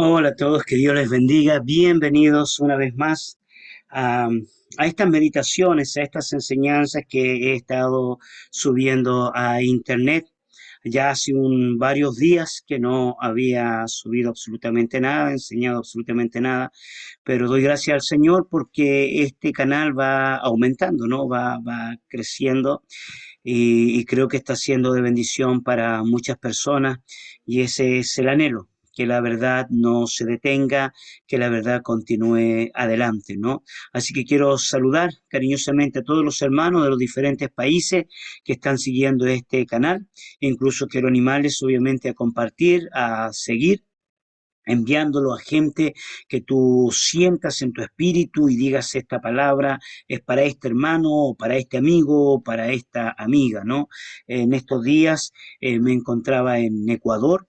Hola a todos, que Dios les bendiga. Bienvenidos una vez más a, a estas meditaciones, a estas enseñanzas que he estado subiendo a internet. Ya hace varios días que no había subido absolutamente nada, enseñado absolutamente nada, pero doy gracias al Señor porque este canal va aumentando, ¿no? Va creciendo y creo que está siendo de bendición para muchas personas y ese es el anhelo, que la verdad no se detenga, que la verdad continúe adelante, ¿no? Así que quiero saludar cariñosamente a todos los hermanos de los diferentes países que están siguiendo este canal, incluso quiero animarles obviamente a compartir, a seguir enviándolo a gente que tú sientas en tu espíritu y digas esta palabra es para este hermano o para este amigo o para esta amiga, ¿no? En estos días me encontraba en Ecuador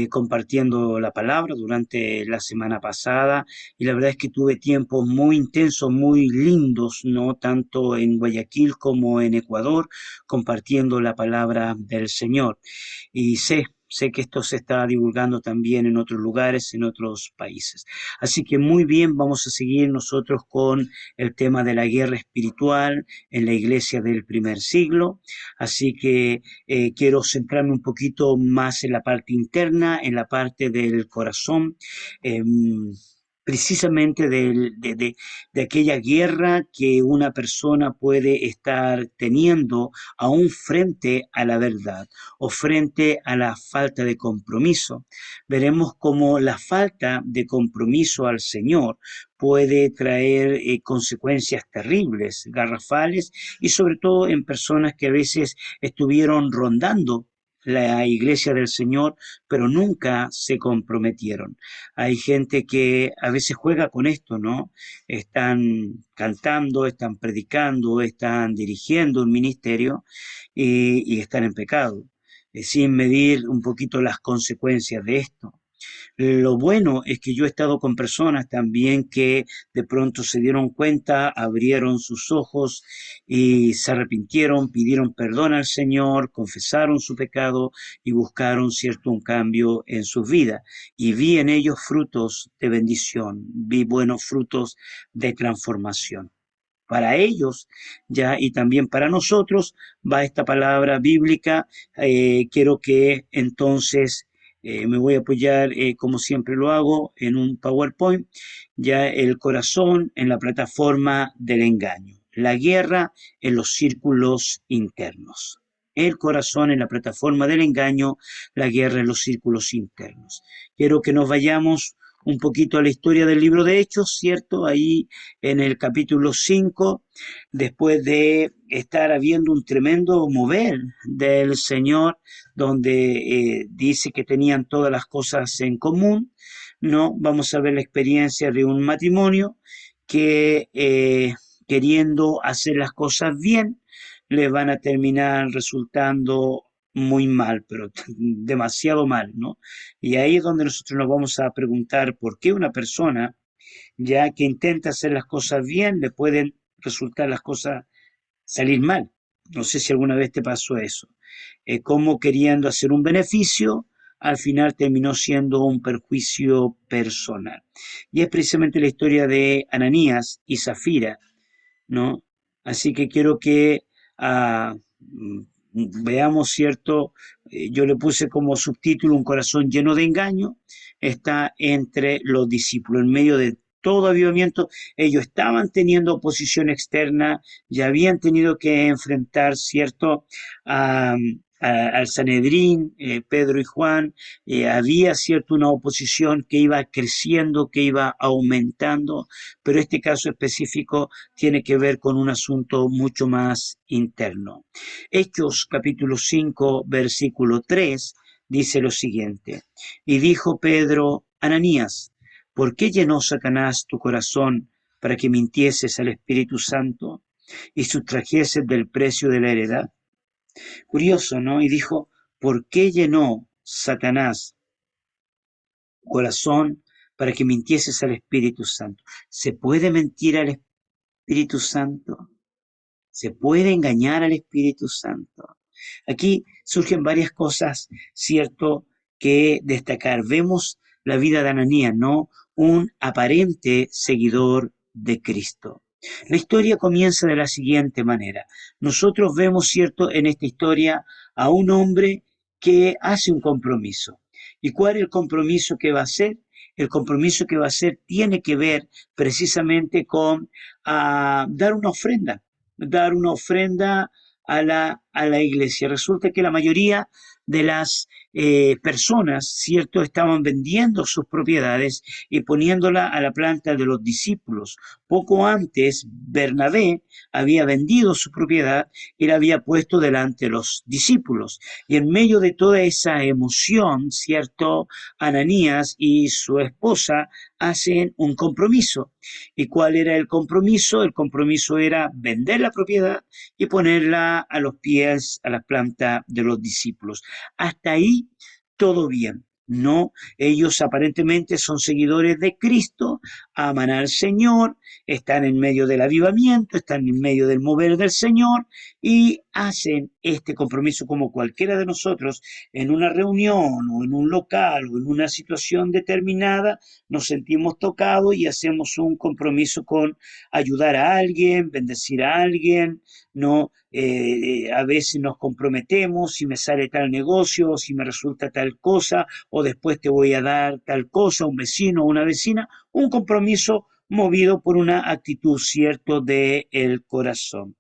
compartiendo la palabra durante la semana pasada y la verdad es que tuve tiempos muy intensos, muy lindos, ¿no? Tanto en Guayaquil como en Ecuador, compartiendo la palabra del Señor. Y sé que esto se está divulgando también en otros lugares, en otros países. Así que muy bien, vamos a seguir nosotros con el tema de la guerra espiritual en la iglesia del primer siglo. Así que quiero centrarme un poquito más en la parte interna, en la parte del corazón. Eh, precisamente de aquella guerra que una persona puede estar teniendo aún frente a la verdad o frente a la falta de compromiso. Veremos cómo la falta de compromiso al Señor puede traer consecuencias terribles, garrafales y sobre todo en personas que a veces estuvieron rondando la iglesia del Señor, pero nunca se comprometieron. Hay gente que a veces juega con esto, ¿no? Están cantando, están predicando, están dirigiendo un ministerio y están en pecado, sin medir un poquito las consecuencias de esto. Lo bueno es que yo he estado con personas también que de pronto se dieron cuenta, abrieron sus ojos y se arrepintieron, pidieron perdón al Señor, confesaron su pecado y buscaron cierto un cambio en sus vidas. Y vi en ellos frutos de bendición, vi buenos frutos de transformación. Para ellos ya y también para nosotros va esta palabra bíblica. Quiero que entonces me voy a apoyar, como siempre lo hago, en un PowerPoint, ya el corazón en la plataforma del engaño, la guerra en los círculos internos. El corazón en la plataforma del engaño, la guerra en los círculos internos. Quiero que nos vayamos un poquito a la historia del libro de Hechos, ¿cierto? Ahí en el capítulo 5, después de estar habiendo un tremendo mover del Señor, donde dice que tenían todas las cosas en común, ¿no? Vamos a ver la experiencia de un matrimonio que queriendo hacer las cosas bien, les van a terminar resultando muy mal, pero demasiado mal, ¿no? Y ahí es donde nosotros nos vamos a preguntar por qué una persona ya que intenta hacer las cosas bien, le pueden resultar las cosas salir mal. No sé si alguna vez te pasó eso. Como queriendo hacer un beneficio, al final terminó siendo un perjuicio personal. Y es precisamente la historia de Ananías y Zafira, ¿no? Así que quiero que veamos, ¿cierto? Yo le puse como subtítulo un corazón lleno de engaño, está entre los discípulos, en medio de todo avivamiento, ellos estaban teniendo oposición externa, ya habían tenido que enfrentar, ¿cierto? A, al Sanedrín, Pedro y Juan, había, ¿cierto? Una oposición que iba creciendo, que iba aumentando, pero este caso específico tiene que ver con un asunto mucho más interno. Hechos capítulo 5, versículo 3 dice lo siguiente, y dijo Pedro, Ananías, ¿por qué llenó Satanás tu corazón para que mintieses al Espíritu Santo y sustrajeses del precio de la heredad? Curioso, ¿no? Y dijo, ¿por qué llenó Satanás tu corazón para que mintieses al Espíritu Santo? ¿Se puede mentir al Espíritu Santo? Se puede engañar al Espíritu Santo. Aquí surgen varias cosas, ¿cierto?, que destacar. Vemos la vida de Ananías, no un aparente seguidor de Cristo. La historia comienza de la siguiente manera. Nosotros vemos, cierto, en esta historia a un hombre que hace un compromiso. ¿Y cuál es el compromiso que va a hacer? El compromiso que va a hacer tiene que ver precisamente con dar una ofrenda a la iglesia. Resulta que la mayoría de las personas, ¿cierto?, estaban vendiendo sus propiedades y poniéndola a la planta de los discípulos. Poco antes, Bernabé había vendido su propiedad y la había puesto delante de los discípulos. Y en medio de toda esa emoción, ¿cierto?, Ananías y su esposa hacen un compromiso. ¿Y cuál era el compromiso? El compromiso era vender la propiedad y ponerla a los pies, a la planta de los discípulos. Hasta ahí todo bien. No, ellos aparentemente son seguidores de Cristo, aman al Señor, están en medio del avivamiento, están en medio del mover del Señor y hacen este compromiso como cualquiera de nosotros en una reunión o en un local o en una situación determinada, nos sentimos tocados y hacemos un compromiso con ayudar a alguien, bendecir a alguien, no, a veces nos comprometemos, si me sale tal negocio, si me resulta tal cosa, o después te voy a dar tal cosa, un vecino o una vecina, un compromiso movido por una actitud cierto del corazón.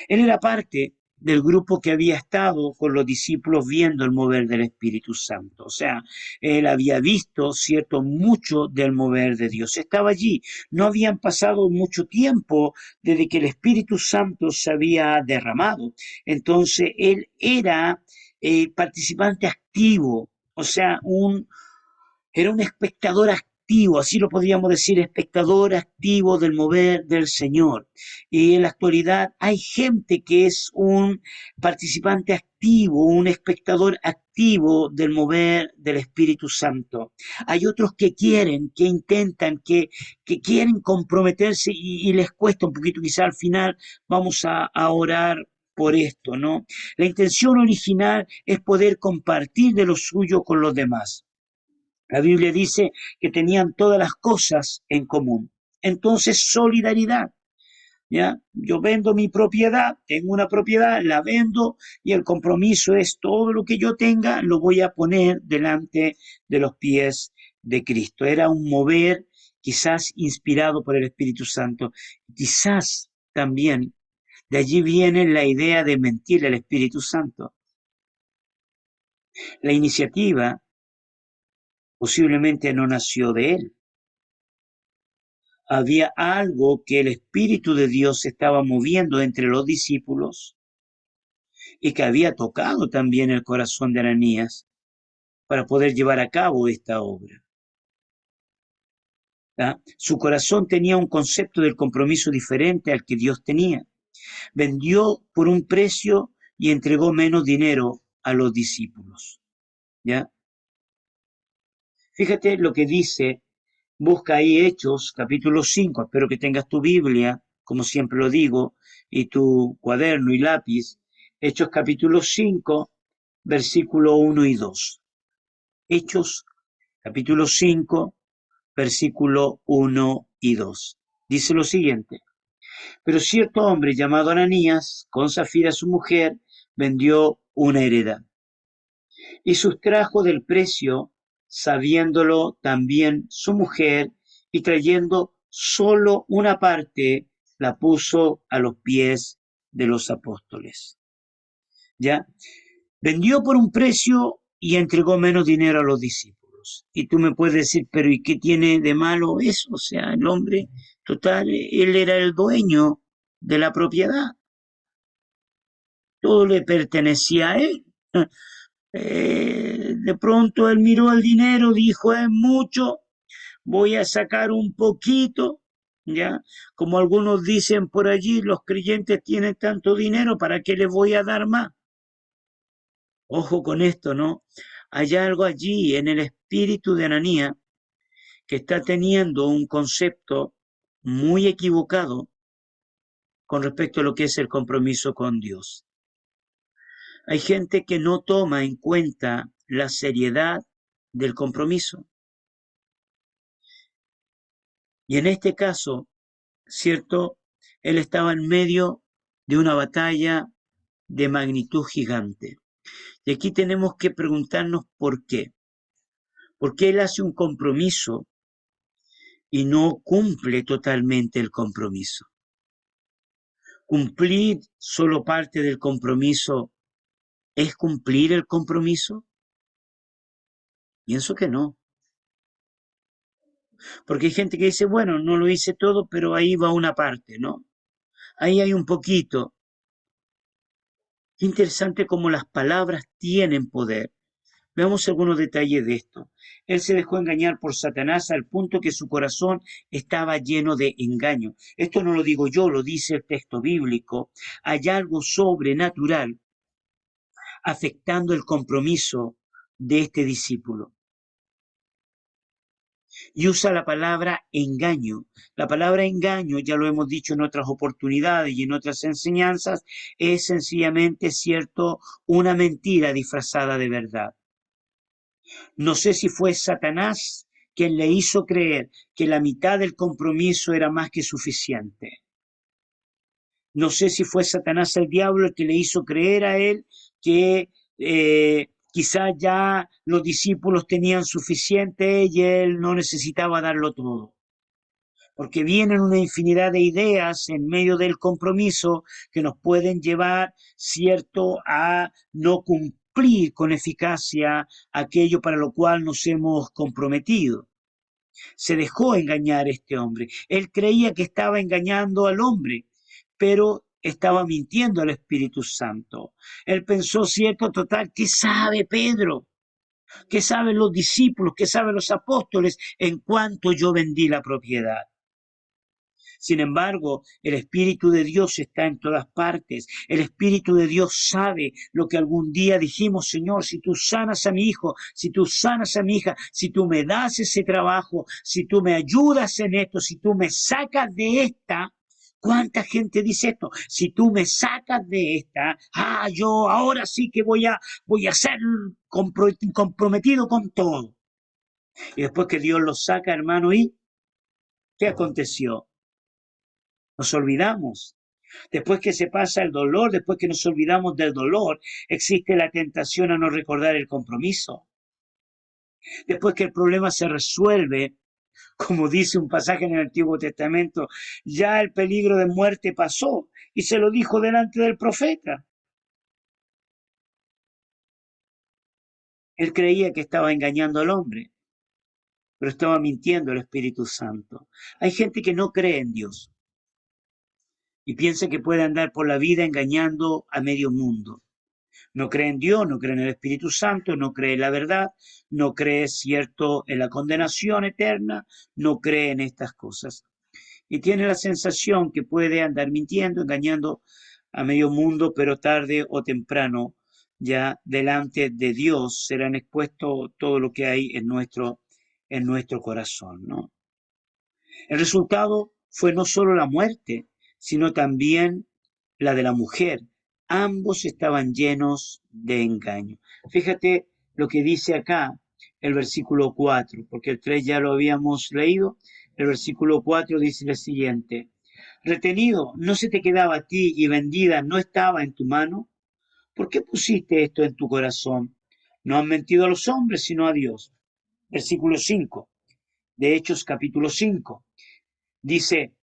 Él era parte del grupo que había estado con los discípulos viendo el mover del Espíritu Santo. O sea, él había visto, cierto, mucho del mover de Dios. Estaba allí. No habían pasado mucho tiempo desde que el Espíritu Santo se había derramado. Entonces, él era participante activo, o sea, era un espectador activo, así lo podríamos decir, espectador activo del mover del Señor. Y en la actualidad hay gente que es un participante activo, un espectador activo del mover del Espíritu Santo. Hay otros que quieren, que intentan, que quieren comprometerse y les cuesta un poquito, quizá al final vamos a orar por esto, ¿no? La intención original es poder compartir de lo suyo con los demás. La Biblia dice que tenían todas las cosas en común. Entonces, solidaridad. ¿Ya? Yo vendo mi propiedad, tengo una propiedad, la vendo y el compromiso es todo lo que yo tenga, lo voy a poner delante de los pies de Cristo. Era un mover quizás inspirado por el Espíritu Santo. Quizás también de allí viene la idea de mentir al Espíritu Santo. La iniciativa posiblemente no nació de él. Había algo que el Espíritu de Dios estaba moviendo entre los discípulos y que había tocado también el corazón de Ananías para poder llevar a cabo esta obra. ¿Ah? Su corazón tenía un concepto del compromiso diferente al que Dios tenía. Vendió por un precio y entregó menos dinero a los discípulos. ¿Ya? Fíjate lo que dice, busca ahí Hechos, capítulo 5, espero que tengas tu Biblia, como siempre lo digo, y tu cuaderno y lápiz. Hechos capítulo 5, versículo 1 y 2. Hechos capítulo 5, versículo 1 y 2. Dice lo siguiente: pero cierto hombre llamado Ananías, con Zafira su mujer, vendió una heredad y sustrajo del precio, sabiéndolo también su mujer, y trayendo solo una parte, la puso a los pies de los apóstoles. ¿Ya? Vendió por un precio y entregó menos dinero a los discípulos. Y tú me puedes decir, pero ¿y qué tiene de malo eso? O sea, el hombre, total, él era el dueño de la propiedad. Todo le pertenecía a él. De pronto él miró el dinero, dijo, es mucho, voy a sacar un poquito, ¿ya? Como algunos dicen por allí, los creyentes tienen tanto dinero, ¿para qué les voy a dar más? Ojo con esto, ¿no? Hay algo allí en el espíritu de Ananías que está teniendo un concepto muy equivocado con respecto a lo que es el compromiso con Dios. Hay gente que no toma en cuenta la seriedad del compromiso. Y en este caso, ¿cierto? Él estaba en medio de una batalla de magnitud gigante. Y aquí tenemos que preguntarnos por qué. ¿Por qué él hace un compromiso y no cumple totalmente el compromiso? ¿Cumplir solo parte del compromiso es cumplir el compromiso? Pienso que no. Porque hay gente que dice, bueno, no lo hice todo, pero ahí va una parte, ¿no? Ahí hay un poquito. Qué interesante cómo las palabras tienen poder. Veamos algunos detalles de esto. Él se dejó engañar por Satanás al punto que su corazón estaba lleno de engaño. Esto no lo digo yo, lo dice el texto bíblico. Hay algo sobrenatural afectando el compromiso de este discípulo. Y usa la palabra engaño. La palabra engaño, ya lo hemos dicho en otras oportunidades y en otras enseñanzas, es sencillamente, cierto, una mentira disfrazada de verdad. No sé si fue Satanás quien le hizo creer que la mitad del compromiso era más que suficiente. No sé si fue Satanás el diablo el que le hizo creer a él que quizás ya los discípulos tenían suficiente y él no necesitaba darlo todo. Porque vienen una infinidad de ideas en medio del compromiso que nos pueden llevar, cierto, a no cumplir con eficacia aquello para lo cual nos hemos comprometido. Se dejó engañar este hombre. Él creía que estaba engañando al hombre, pero estaba mintiendo al Espíritu Santo. Él pensó, cierto, total, ¿qué sabe Pedro? ¿Qué saben los discípulos? ¿Qué saben los apóstoles en cuanto yo vendí la propiedad? Sin embargo, el Espíritu de Dios está en todas partes. El Espíritu de Dios sabe lo que algún día dijimos, Señor, si tú sanas a mi hijo, si tú sanas a mi hija, si tú me das ese trabajo, si tú me ayudas en esto, si tú me sacas de esta. ¿Cuánta gente dice esto? Si tú me sacas de esta, yo ahora sí que voy a ser comprometido con todo. Y después que Dios lo saca, hermano, ¿y qué aconteció? Nos olvidamos. Después que se pasa el dolor, después que nos olvidamos del dolor, existe la tentación a no recordar el compromiso. Después que el problema se resuelve, como dice un pasaje en el Antiguo Testamento, ya el peligro de muerte pasó y se lo dijo delante del profeta. Él creía que estaba engañando al hombre, pero estaba mintiendo al Espíritu Santo. Hay gente que no cree en Dios y piensa que puede andar por la vida engañando a medio mundo. No cree en Dios, no cree en el Espíritu Santo, no cree en la verdad, no cree, cierto, en la condenación eterna, no cree en estas cosas. Y tiene la sensación que puede andar mintiendo, engañando a medio mundo, pero tarde o temprano ya delante de Dios serán expuestos todo lo que hay en nuestro corazón, ¿no? El resultado fue no solo la muerte, sino también la de la mujer. Ambos estaban llenos de engaño. Fíjate lo que dice acá el versículo 4, porque el 3 ya lo habíamos leído. El versículo 4 dice lo siguiente: retenido, ¿no se te quedaba a ti y vendida no estaba en tu mano? ¿Por qué pusiste esto en tu corazón? No han mentido a los hombres, sino a Dios. Versículo 5 de Hechos capítulo 5. Dice: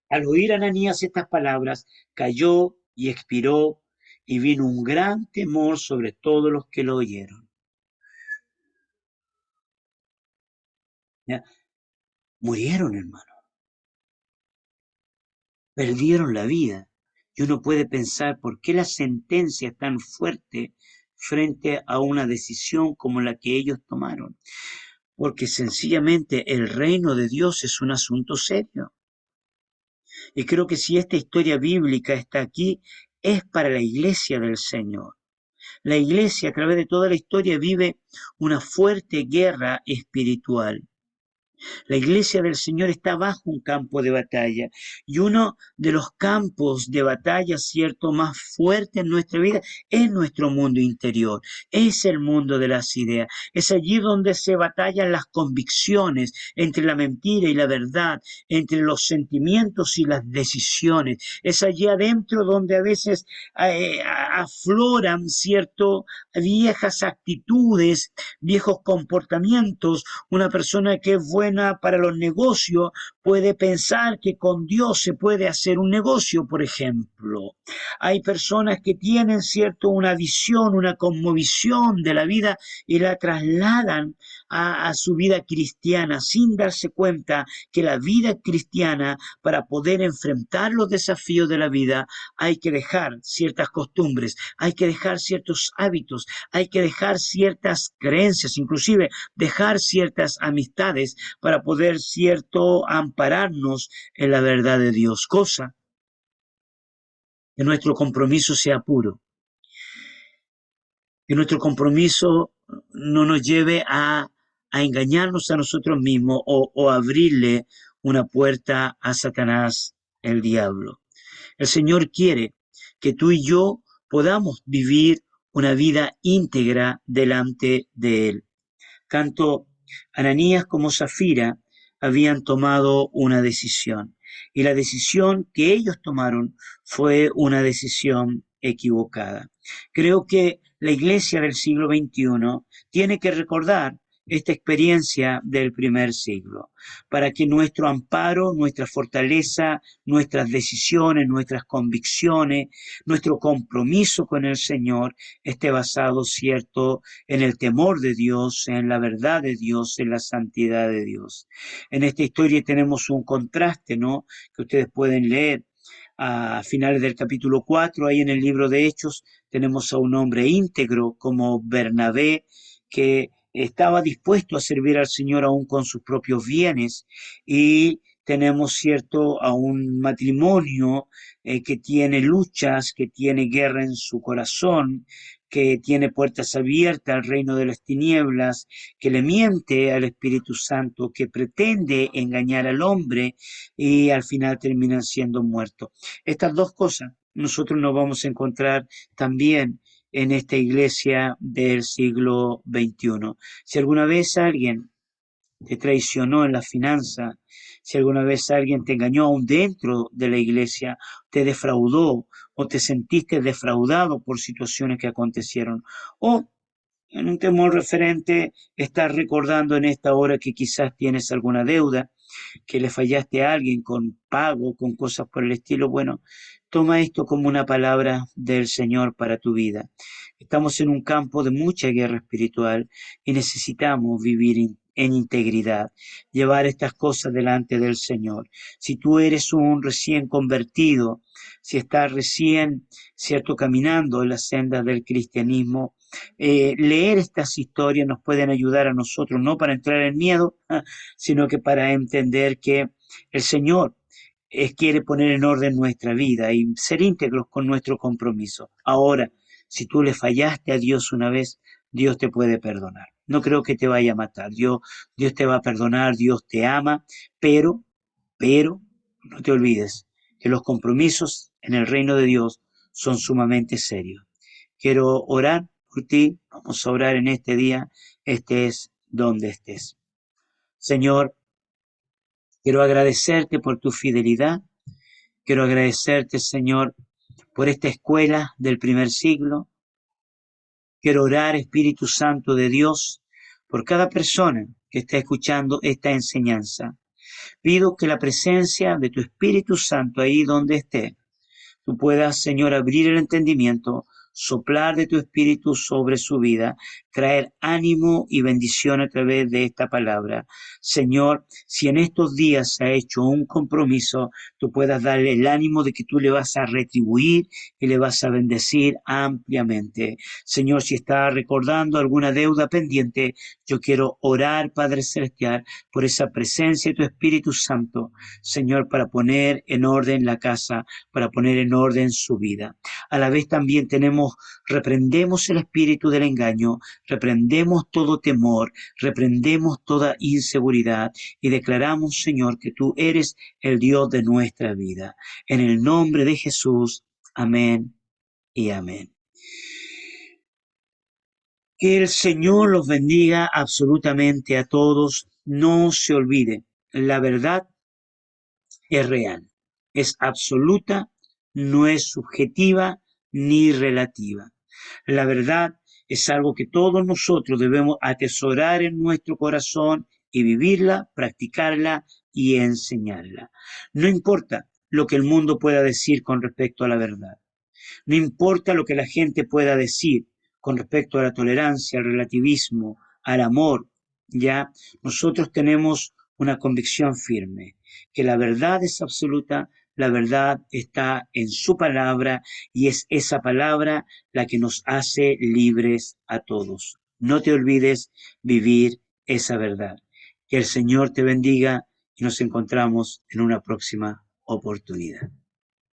al oír Ananías estas palabras, cayó y expiró, y vino un gran temor sobre todos los que lo oyeron. ¿Ya? Murieron, hermano. Perdieron la vida. Y uno puede pensar por qué la sentencia es tan fuerte frente a una decisión como la que ellos tomaron. Porque sencillamente el reino de Dios es un asunto serio. Y creo que si esta historia bíblica está aquí, es para la iglesia del Señor. La iglesia a través de toda la historia vive una fuerte guerra espiritual. La iglesia del Señor está bajo un campo de batalla y uno de los campos de batalla, cierto, más fuerte en nuestra vida es nuestro mundo interior, es el mundo de las ideas. Es allí donde se batallan las convicciones entre la mentira y la verdad, entre los sentimientos y las decisiones. Es allí adentro donde a veces afloran, cierto, viejas actitudes, viejos comportamientos. Una persona que es buena para los negocios puede pensar que con Dios se puede hacer un negocio, por ejemplo. Hay personas que tienen, cierto, una visión, una cosmovisión de la vida y la trasladan a su vida cristiana sin darse cuenta que la vida cristiana, para poder enfrentar los desafíos de la vida, hay que dejar ciertas costumbres, hay que dejar ciertos hábitos, hay que dejar ciertas creencias, inclusive dejar ciertas amistades para poder, cierto, ampararnos en la verdad de Dios, cosa que nuestro compromiso sea puro, que nuestro compromiso no nos lleve a engañarnos a nosotros mismos o abrirle una puerta a Satanás, el diablo. El Señor quiere que tú y yo podamos vivir una vida íntegra delante de Él. Tanto Ananías como Zafira habían tomado una decisión y la decisión que ellos tomaron fue una decisión equivocada. Creo que la iglesia del siglo XXI tiene que recordar esta experiencia del primer siglo, para que nuestro amparo, nuestra fortaleza, nuestras decisiones, nuestras convicciones, nuestro compromiso con el Señor esté basado, cierto, en el temor de Dios, en la verdad de Dios, en la santidad de Dios. En esta historia tenemos un contraste, ¿no? Que ustedes pueden leer a finales del capítulo 4, ahí en el libro de Hechos, tenemos a un hombre íntegro como Bernabé, que estaba dispuesto a servir al Señor aún con sus propios bienes, y tenemos, cierto, a un matrimonio que tiene luchas, que tiene guerra en su corazón, que tiene puertas abiertas al reino de las tinieblas, que le miente al Espíritu Santo, que pretende engañar al hombre y al final terminan siendo muertos. Estas dos cosas nosotros nos vamos a encontrar también en esta iglesia del siglo XXI. Si alguna vez alguien te traicionó en la finanza, si alguna vez alguien te engañó aún dentro de la iglesia, te defraudó o te sentiste defraudado por situaciones que acontecieron, o en un temor referente, estás recordando en esta hora que quizás tienes alguna deuda, que le fallaste a alguien con pago, con cosas por el estilo, bueno, toma esto como una palabra del Señor para tu vida. Estamos en un campo de mucha guerra espiritual y necesitamos vivir en integridad, llevar estas cosas delante del Señor. Si tú eres un recién convertido, si estás recién, cierto, caminando en las sendas del cristianismo, leer estas historias nos pueden ayudar a nosotros, no para entrar en miedo, sino que para entender que el Señor quiere poner en orden nuestra vida y ser íntegros con nuestro compromiso. Ahora, si tú le fallaste a Dios una vez, Dios te puede perdonar. No creo que te vaya a matar. Dios te va a perdonar, Dios te ama, pero, no te olvides que los compromisos en el reino de Dios son sumamente serios. Quiero orar por ti, vamos a orar en este día, estés donde estés. Señor, quiero agradecerte por tu fidelidad, quiero agradecerte, Señor, por esta escuela del primer siglo. Quiero orar, Espíritu Santo de Dios, por cada persona que está escuchando esta enseñanza. Pido que la presencia de tu Espíritu Santo ahí donde esté, tú puedas, Señor, abrir el entendimiento, soplar de tu espíritu sobre su vida, traer ánimo y bendición a través de esta palabra. Señor, si en estos días se ha hecho un compromiso, tú puedas darle el ánimo de que tú le vas a retribuir y le vas a bendecir ampliamente. Señor, si está recordando alguna deuda pendiente, yo quiero orar, Padre Celestial, por esa presencia de tu Espíritu Santo, Señor, para poner en orden la casa, para poner en orden su vida. A la vez también reprendemos el espíritu del engaño, reprendemos todo temor, reprendemos toda inseguridad y declaramos, Señor, que tú eres el Dios de nuestra vida. En el nombre de Jesús, amén y amén. Que el Señor los bendiga absolutamente a todos. No se olvide, la verdad es real, es absoluta, no es subjetiva ni relativa. La verdad es algo que todos nosotros debemos atesorar en nuestro corazón y vivirla, practicarla y enseñarla. No importa lo que el mundo pueda decir con respecto a la verdad. No importa lo que la gente pueda decir con respecto a la tolerancia, al relativismo, al amor, ya nosotros tenemos una convicción firme, que la verdad es absoluta, la verdad está en su palabra y es esa palabra la que nos hace libres a todos. No te olvides vivir esa verdad. Que el Señor te bendiga y nos encontramos en una próxima oportunidad.